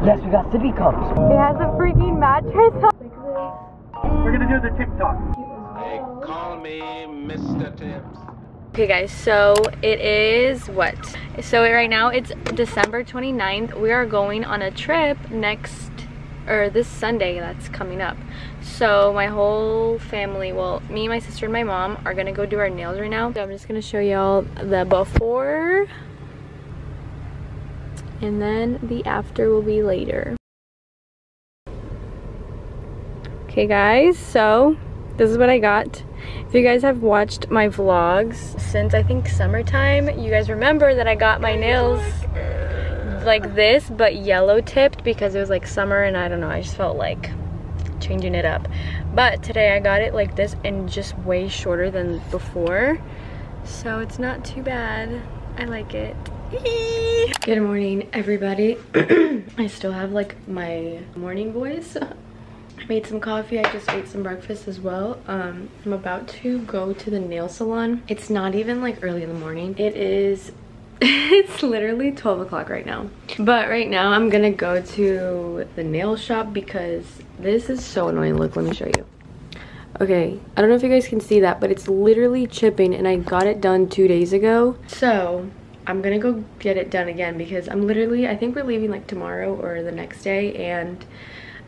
Yes, we got sippy cups. It has a freaking mattress on. We're gonna do the TikTok. They call me Mr. Tips. Okay guys, so it is what? So right now it's December 29th. We are going on a trip this Sunday that's coming up. So my whole family, well, me, my sister, and my mom are gonna go do our nails right now. So I'm just gonna show y'all the before, and then the after will be later. Okay guys, so this is what I got. If you guys have watched my vlogs since I think summertime, you guys remember that I got my nails like this but yellow tipped because it was like summer and I don't know, I just felt like changing it up. But today I got it like this and just way shorter than before, so it's not too bad. I like it. Good morning everybody. I still have like my morning voice. I made some coffee, I just ate some breakfast as well. I'm about to go to the nail salon. It's not even like early in the morning. It is, it's literally 12 o'clock right now. But right now I'm gonna go to the nail shop because this is so annoying. Look, let me show you. Okay, I don't know if you guys can see that, but it's literally chipping and I got it done 2 days ago. So I'm gonna go get it done again because I'm literally, I think we're leaving like tomorrow or the next day, and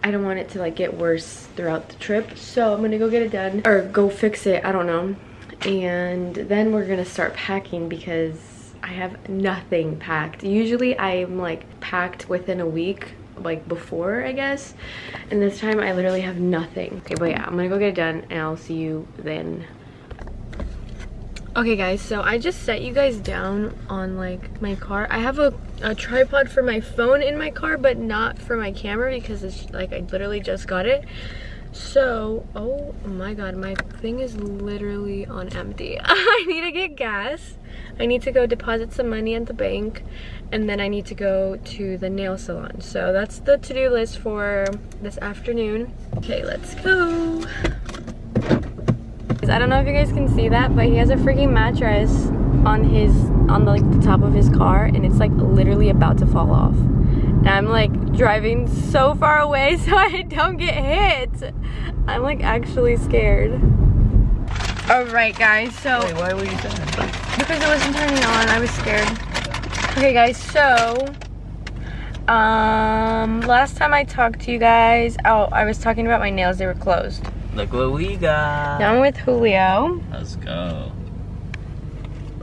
I don't want it to like get worse throughout the trip. So I'm gonna go get it done or go fix it, I don't know. And then we're gonna start packing because I have nothing packed. Usually I'm like packed within a week, like before I guess. And this time I literally have nothing. Okay, but yeah, I'm gonna go get it done and I'll see you then. Okay guys, so I just set you guys down on like my car. I have a tripod for my phone in my car, but not for my camera because it's like I literally just got it. So, oh my god, my thing is literally on empty. I need to get gas. I need to go deposit some money at the bank, and then I need to go to the nail salon. So that's the to-do list for this afternoon. Okay, let's go. I don't know if you guys can see that, but he has a freaking mattress on like the top of his car, and it's like literally about to fall off. And I'm like driving so far away so I don't get hit. I'm like actually scared. All right guys, so Wait, why were you saying that? because it wasn't turning on, I was scared. Okay guys, so last time I talked to you guys, I was talking about my nails. They were closed. Look what we got. Now I'm with Julio. Let's go.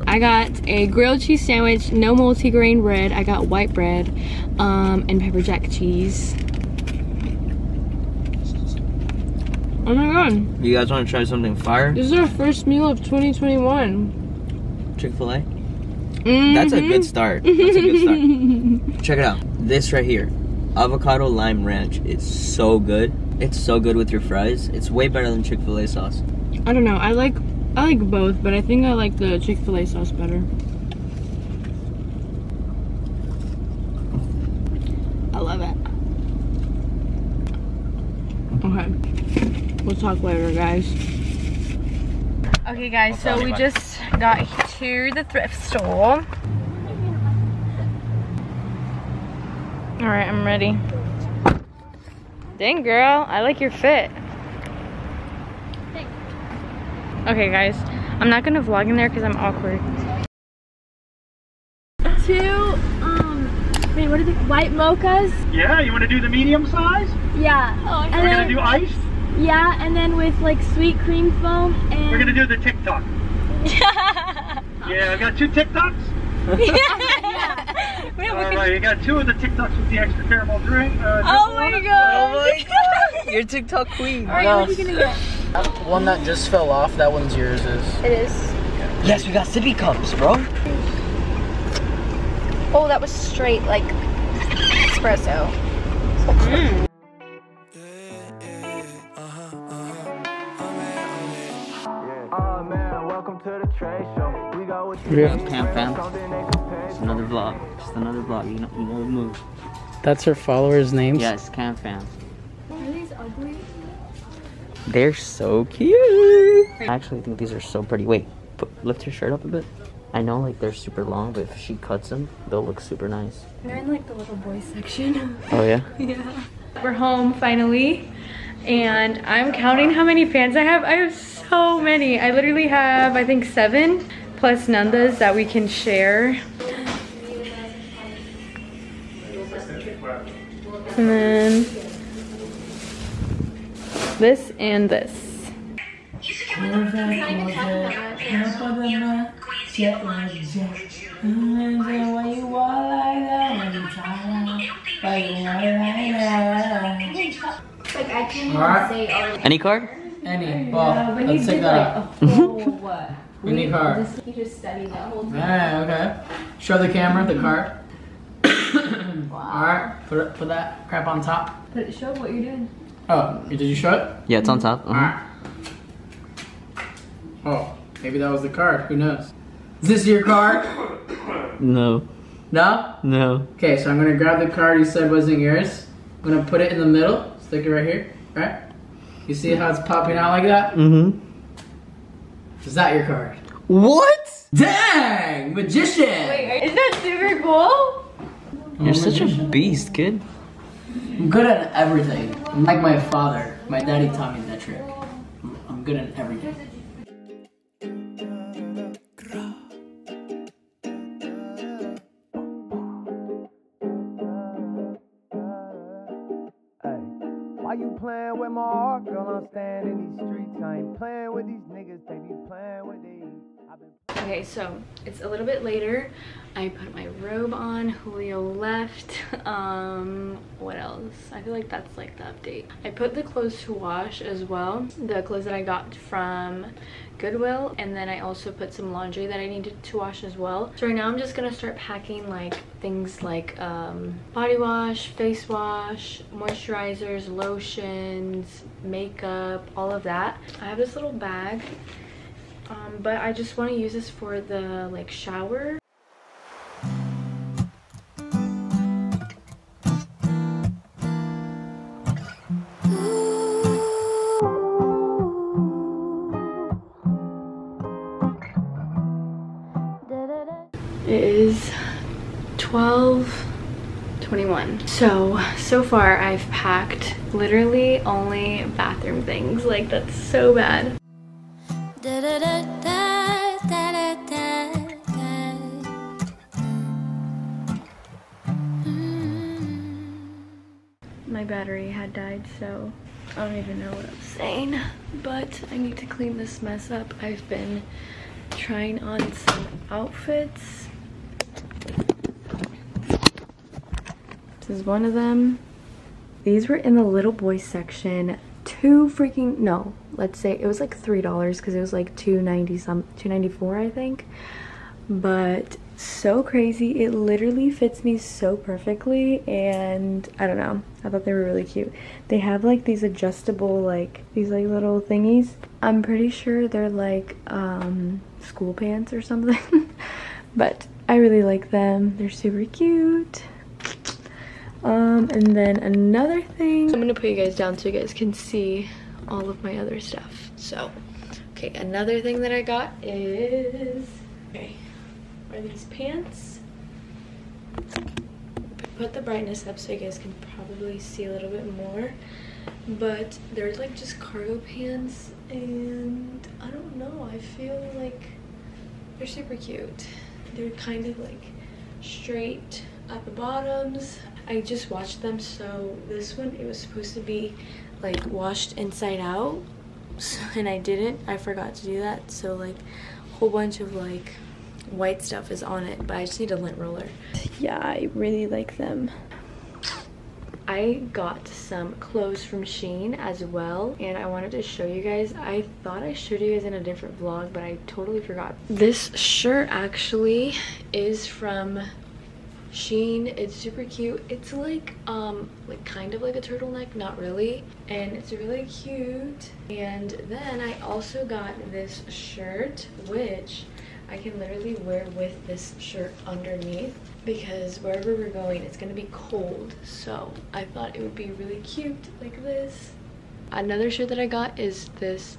I got a grilled cheese sandwich, no multigrain bread. I got white bread, and pepper jack cheese. Oh my god. You guys want to try something fire? This is our first meal of 2021. Chick-fil-A? That's a good start. That's a good start. Check it out. This right here. Avocado lime ranch. It's so good. It's so good with your fries. It's way better than Chick-fil-A sauce. I don't know. I like both, but I think I like the Chick-fil-A sauce better. I love it. Okay. We'll talk later, guys. Okay, guys, so we just got to the thrift store. Alright, I'm ready. Dang, girl, I like your fit. Thanks. Okay, guys, I'm not gonna vlog in there because I'm awkward. Two, wait, what are the white mochas? Yeah, you want to do the medium size? Yeah. Oh, we're gonna do ice. Yeah, and then with like sweet cream foam and. We're gonna do the TikTok. Yeah, I got 2 TikToks. Yeah. Alright, you got 2 of the TikToks with the extra caramel drink. Oh my god! Oh my god! You're TikTok queen. Alright, what are you gonna get? One that just fell off, that one's yours is. It is. Yes, we got sippy cups, bro. Oh, that was straight like espresso. Mm. Cam fam. Just another vlog. Just another vlog. You know the move. That's her followers' names? Yes, Cam fam. Are these ugly? They're so cute. I actually think these are so pretty. Wait, lift your shirt up a bit. I know like they're super long, but if she cuts them, they'll look super nice. They're in like the little boy section. Oh yeah? Yeah. We're home finally, and I'm counting how many pants I have. I have so many. I literally have, I think 7 plus Nanda's that we can share. And then this and this. Like I can't say all. Any card? Any. Well, let's take that out. Any card. You just study that whole time. Alright, okay. Show the camera the card. Alright, put that crap on top. Show what you're doing. Oh, did you show it? Yeah, it's on top. Alright. Oh, maybe that was the card. Who knows? Is this your card? No. No? No. Okay, so I'm gonna grab the card you said wasn't yours. I'm gonna put it in the middle. Stick it right here. Alright? You see how it's popping out like that? Mm-hmm. Is that your card? What? Dang! Magician! Wait, isn't that super cool? You're such a beast, kid. I'm good at everything. I'm like my father. My daddy taught me that trick. I'm good at everything. Why you playing with my heart, girl? I'm staying in these streets. I ain't playing with these niggas. They be playing with these. Okay, so it's a little bit later. I put my robe on. Julio left. What else? I feel like that's like the update. I put the clothes to wash as well. The clothes that I got from Goodwill, and then I also put some laundry that I needed to wash as well. So right now I'm just gonna start packing like things like body wash, face wash, moisturizers, lotions, makeup, all of that. I have this little bag, but I just want to use this for the like shower. It is 12:21. So far I've packed literally only bathroom things. Like, that's so bad. My battery had died, so I don't even know what I'm saying, but I need to clean this mess up. I've been trying on some outfits. This is one of them. These were in the little boy section. Let's say it was like $3 because it was like $2.94 I think. But so crazy. It literally fits me so perfectly, and I don't know, I thought they were really cute. They have like these adjustable, like these like little thingies. I'm pretty sure they're like school pants or something. But I really like them. They're super cute. And then another thing, I'm gonna put you guys down so you guys can see all of my other stuff. So okay, another thing that I got is are these pants. Put the brightness up so you guys can probably see a little bit more, but they're like just cargo pants, and I don't know, I feel like they're super cute. They're kind of like straight at the bottoms. I just washed them, so this one, it was supposed to be like washed inside out, and I didn't. I forgot to do that, so like a whole bunch of like white stuff is on it, but I just need a lint roller. Yeah, I really like them. I got some clothes from SHEIN as well, and I wanted to show you guys. I thought I showed you guys in a different vlog, but I totally forgot. This shirt actually is from SHEIN. It's super cute. It's like kind of like a turtleneck, not really, and it's really cute. And then I also got this shirt, which I can literally wear with this shirt underneath, because wherever we're going it's gonna be cold, so I thought it would be really cute like this. Another shirt that I got is this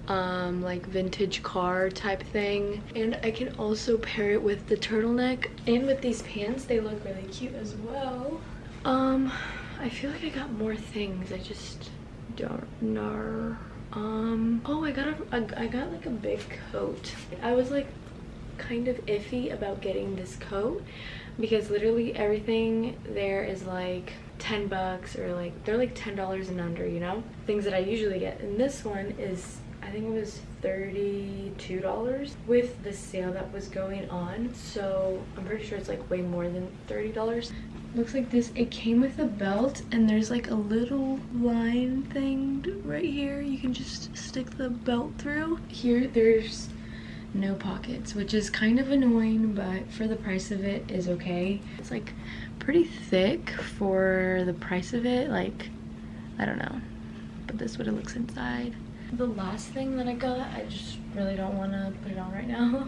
like vintage car type thing. And I can also pair it with the turtleneck and with these pants. They look really cute as well. I feel like I got more things. I just don't know. Oh, I got like a big coat. I was like kind of iffy about getting this coat because literally everything there is like 10 bucks or like they're like $10 and under, you know, things that I usually get. And this one is, I think it was $32 with the sale that was going on, so I'm pretty sure it's like way more than $30. Looks like this. It came with a belt and there's like a little line thing right here. You can just stick the belt through. Here there's no pockets, which is kind of annoying, but for the price of it is okay. It's like pretty thick for the price of it. Like, I don't know, but this is what it looks inside. The last thing that I got, I just really don't want to put it on right now,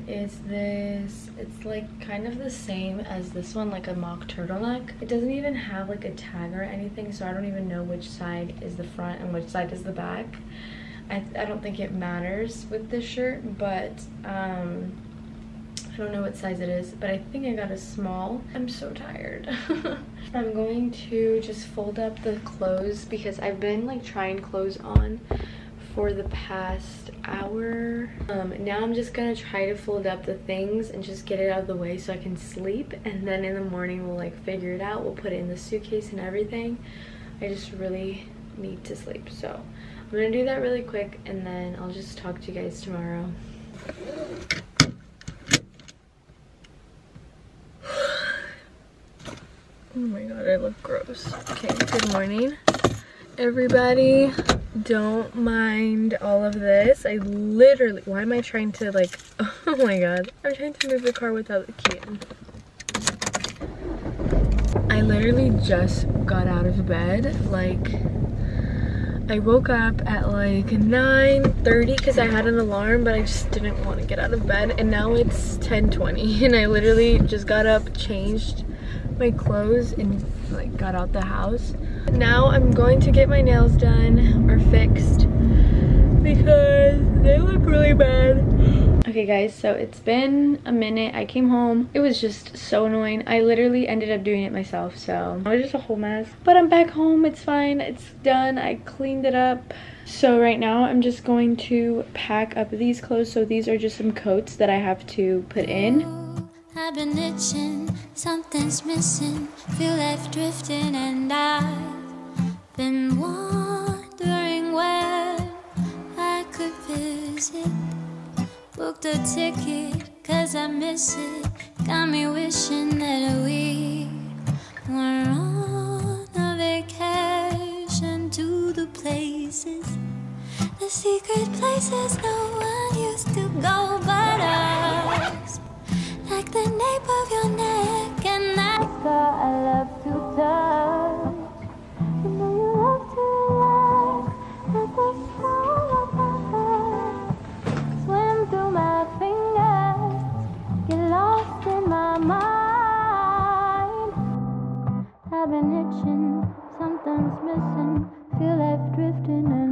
is this. It's like kind of the same as this one, like a mock turtleneck. It doesn't even have like a tag or anything, so I don't even know which side is the front and which side is the back. I don't think it matters with this shirt, but I don't know what size it is, but I think I got a small. I'm so tired. I'm going to just fold up the clothes because I've been like trying clothes on for the past hour. Now I'm just gonna try to fold up the things and just get it out of the way so I can sleep, and then in the morning we'll like figure it out. We'll put it in the suitcase and everything. I just really need to sleep, so I'm gonna do that really quick and then I'll just talk to you guys tomorrow. Oh my god, I look gross. Okay, good morning, everybody. Don't mind all of this. I literally, why am I trying to like, oh my god, I'm trying to move the car without the key in. I literally just got out of bed. Like, I woke up at like 9:30 because I had an alarm, but I just didn't want to get out of bed, and now it's 10:20 and I literally just got up, changed my clothes, and like got out the house. Now I'm going to get my nails done or fixed because they look really bad. Okay guys, so it's been a minute. I came home. It was just so annoying. I literally ended up doing it myself, so it was just a whole mess. But I'm back home. It's fine. It's done. I cleaned it up. So right now I'm just going to pack up these clothes. So these are just some coats that I have to put in. I've been itching, something's missing, feel left drifting, and I've been wondering where I could visit. Booked a ticket, cause I miss it, got me wishing that we were on a vacation to the places, the secret places no one used to go but us. Like the nape of your neck, and that's all I love to touch. You know you love to relax, let the small of my heart swim through my fingers, get lost in my mind. I've been itching, something's missing, feel left drifting and